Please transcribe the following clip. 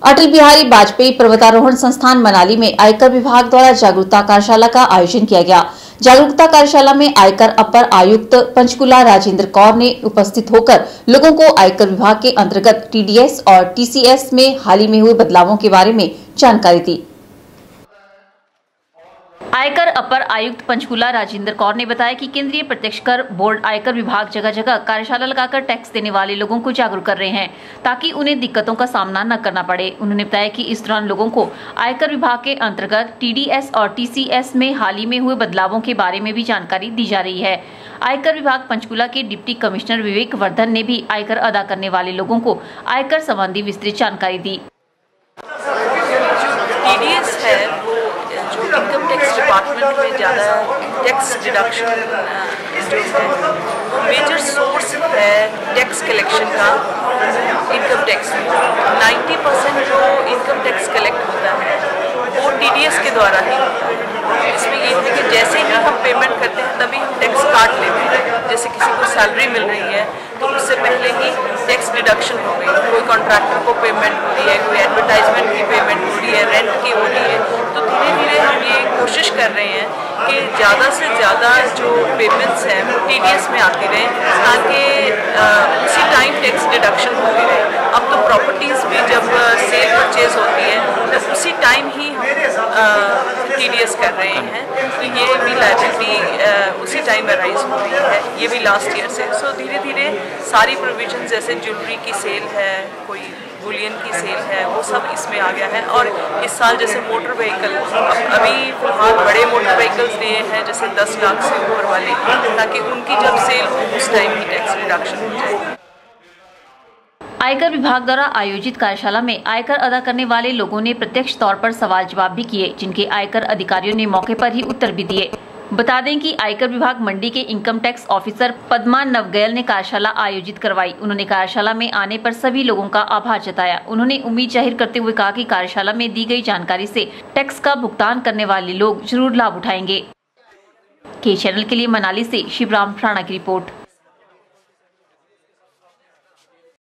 अटल बिहारी वाजपेयी पर्वतारोहण संस्थान मनाली में आयकर विभाग द्वारा जागरूकता कार्यशाला का आयोजन किया गया। जागरूकता कार्यशाला में आयकर अपर आयुक्त पंचकुला राजेंद्र कौर ने उपस्थित होकर लोगों को आयकर विभाग के अंतर्गत टीडीएस और टीसीएस में हाल ही में हुए बदलावों के बारे में जानकारी दी। आयकर अपर आयुक्त पंचकुला राजेंद्र कौर ने बताया कि केंद्रीय प्रत्यक्ष कर बोर्ड आयकर विभाग जगह जगह कार्यशाला लगाकर टैक्स देने वाले लोगों को जागरूक कर रहे हैं ताकि उन्हें दिक्कतों का सामना न करना पड़े। उन्होंने बताया कि इस दौरान लोगों को आयकर विभाग के अंतर्गत टीडीएस और टीसीएस में हाल ही में हुए बदलावों के बारे में भी जानकारी दी जा रही है। आयकर विभाग पंचकुला के डिप्टी कमिश्नर विवेक वर्धन ने भी आयकर अदा करने वाले लोगों को आयकर संबंधी विस्तृत जानकारी दी। टीडीएस है जो इनकम टैक्स डिपार्टमेंट में ज़्यादा टैक्स डिडक्शन जो है मेजर सोर्स है टैक्स कलेक्शन का। इनकम टैक्स में 90% जो इनकम टैक्स कलेक्ट होता है वो टीडीएस के द्वारा ही होता है। इसमें ये है कि जैसे ही हम पेमेंट करते हैं तभी हम टैक्स काट लेते हैं। जैसे किसी को सैलरी मिल रही है तो उससे पहले ही टैक्स डिडक्शन हो गई, कोई कॉन्ट्रैक्टर को पेमेंट हो रही है, कोई एडवर्टाइजमेंट की पेमेंट हो रही है, रेंट की हो रही है। तो धीरे धीरे हम ये कोशिश कर रहे हैं कि ज़्यादा से ज़्यादा जो पेमेंट्स हैं वो टीडीएस में आती रहें ताकि उसी टाइम टैक्स डिडक्शन होती रहे। अब तो प्रॉपर्टीज़ भी जब सेल परचेज होती है तो उसी टाइम ही हम टीडीएस कर रहे हैं। तो ये भी लायबिलिटी उसी टाइम अराइज हो रही है, ये भी लास्ट ईयर से। सो धीरे धीरे सारी प्रोविजन जैसे ज्वेलरी की सेल है, कोई बुलियन की सेल है, वो सब इसमें आ गया है। और इस साल जैसे मोटर व्हीकल अभी फिलहाल बड़े मोटर व्हीकल्स लिए हैं जैसे 10 लाख से ऊपर वाले, ताकि उनकी जब सेल हो उस टाइम ही टैक्स रिडक्शन हो जाए। आयकर विभाग द्वारा आयोजित कार्यशाला में आयकर अदा करने वाले लोगों ने प्रत्यक्ष तौर पर सवाल जवाब भी किए, जिनके आयकर अधिकारियों ने मौके पर ही उत्तर भी दिए। बता दें कि आयकर विभाग मंडी के इनकम टैक्स ऑफिसर पद्मा नवगैल ने कार्यशाला आयोजित करवाई। उन्होंने कार्यशाला में आने पर सभी लोगों का आभार जताया। उन्होंने उम्मीद जाहिर करते हुए कहा कि कार्यशाला में दी गई जानकारी से टैक्स का भुगतान करने वाले लोग जरूर लाभ उठाएंगे। के चैनल के लिए मनाली से शिवराम राणा की रिपोर्ट।